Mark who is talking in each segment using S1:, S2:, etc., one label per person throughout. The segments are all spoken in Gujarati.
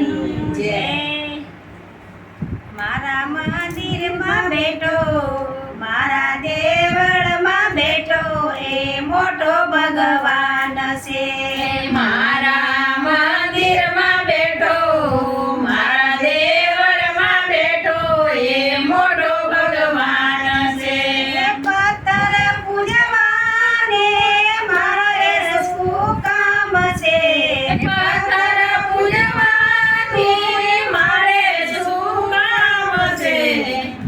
S1: માતાની જય.
S2: મારા મંદિરમાં બેઠો, મારા દેવળમાં બેઠો, એ મોટો ભગવાન છે.
S1: મારા મંદિરમાં બેઠો, મારા દેવળમાં બેઠો, એ મોટો ભગવાન છે.
S2: પત્તર પૂજવાને મારે શું કામ છે?
S1: પત્થર પૂજવાની મારે શું કામ છે?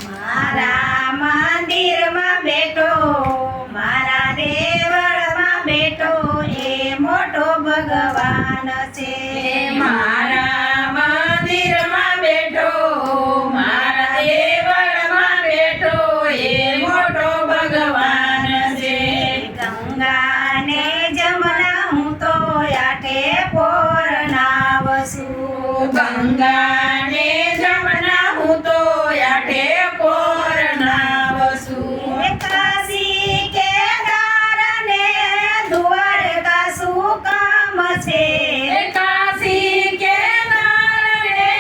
S2: મારા મંદિરમાં બેઠો, મારા દેવળમાં બેઠો, એ મોટો ભગવાન છે.
S1: મારા મંદિરમાં બેઠો, મારા દેવળમાં બેઠો, એ મોટો ભગવાન છે.
S2: ગંગા ને જમના હું તો આઠે પોર નાવશું.
S1: ગંગા ને જમના હું તો આઠે પોર નાવશું.
S2: કાશી કેદાર ને દ્વારકા શું કામ છે?
S1: કાશી કેદાર ને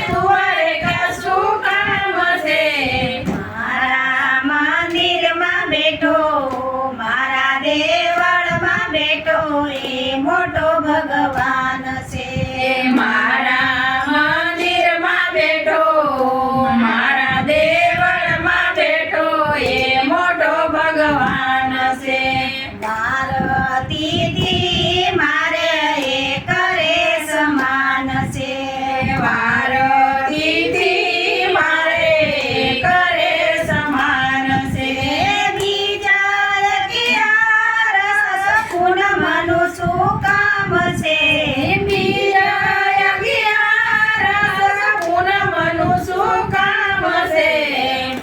S1: દ્વારકા શું કામ છે?
S2: મારા મંદિરમાં બેઠો, મારા દેવળમાં બેઠો, એ મોટો ભગવાન છે.
S1: મારા મંદિરમાં બેઠો, મારા દેવળમાં બેઠો, એ મોટો ભગવાન છે.
S2: ભારતીથી મારે એ કરે સમાન છે.
S1: ભારતીથી મારે કરે સમાન છે.
S2: બીજા અગિયારસ પૂનમનું શું કામ છે?
S1: બીજા અગિયારસ પૂનમનું શું કામ છે?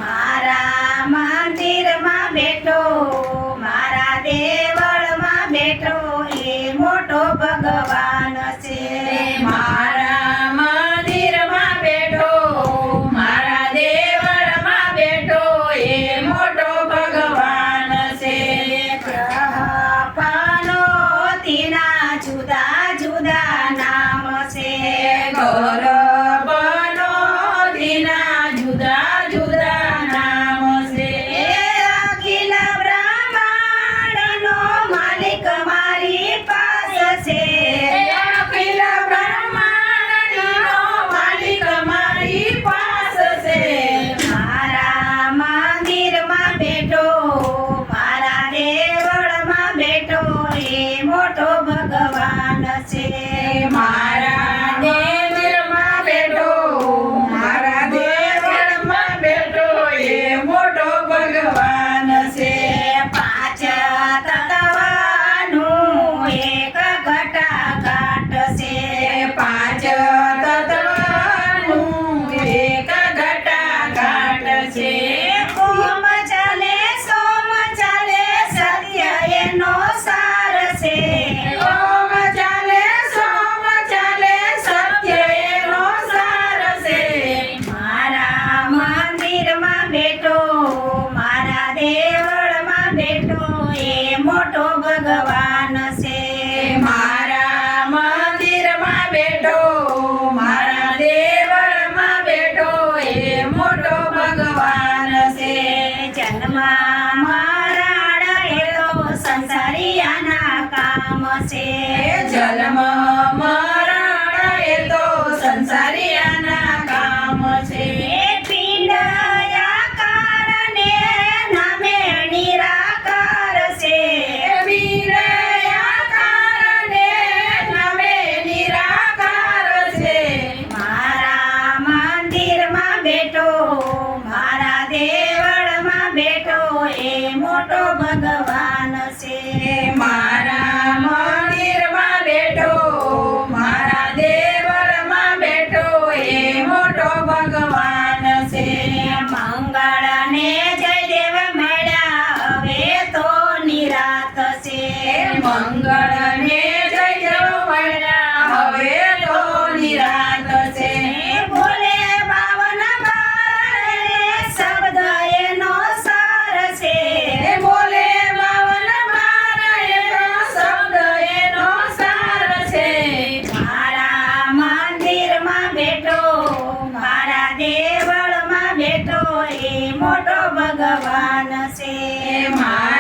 S2: મારા મંદિરમાં બેઠો, મારા દેવળમાં બેઠો, એ મોટો ભગવાન છે.
S1: મારા મંદિરમાં બેઠો, મારા દેવળમાં બેઠો, એ મોટો ભગવાન છે.
S2: પનોતીના જુદા જુદા નામ છે.
S1: ગોરબનોતીના જુદા જુદા નામ છે.
S2: અખિલ બ્રહ્માંડનો માલિક મારી પાસે છે.
S1: અખિલ બ્રહ્માંડનો માલિક મારી પાસે છે.
S2: મારા મંદિરમાં બેઠો, મારા દેવળમાં બેઠો, એ મોટો ભગવાન છે.
S1: મારા મંદિરમાં બેઠો, મારા દેવળમાં બેઠો, એ મોટો ભગવાન છે.
S2: પાંચ તત્વનું એક ઘટાઘાટ છે.
S1: પાંચ તત્વનું એક ઘટાઘાટ છે.
S2: ઓમ ચાલે સોમ ચાલે સત્ય એનો સાર છે.
S1: ઓમ ચાલે સોમ ચાલે સત્ય એનો સાર છે.
S2: મારા મંદિરમાં બેઠો, મારા દેવળમાં બેઠો, એ મોટો ભગવાન છે.
S1: મારા મંદિરમાં બેઠો,
S2: એ મોટો ભગવાન છે
S1: મારા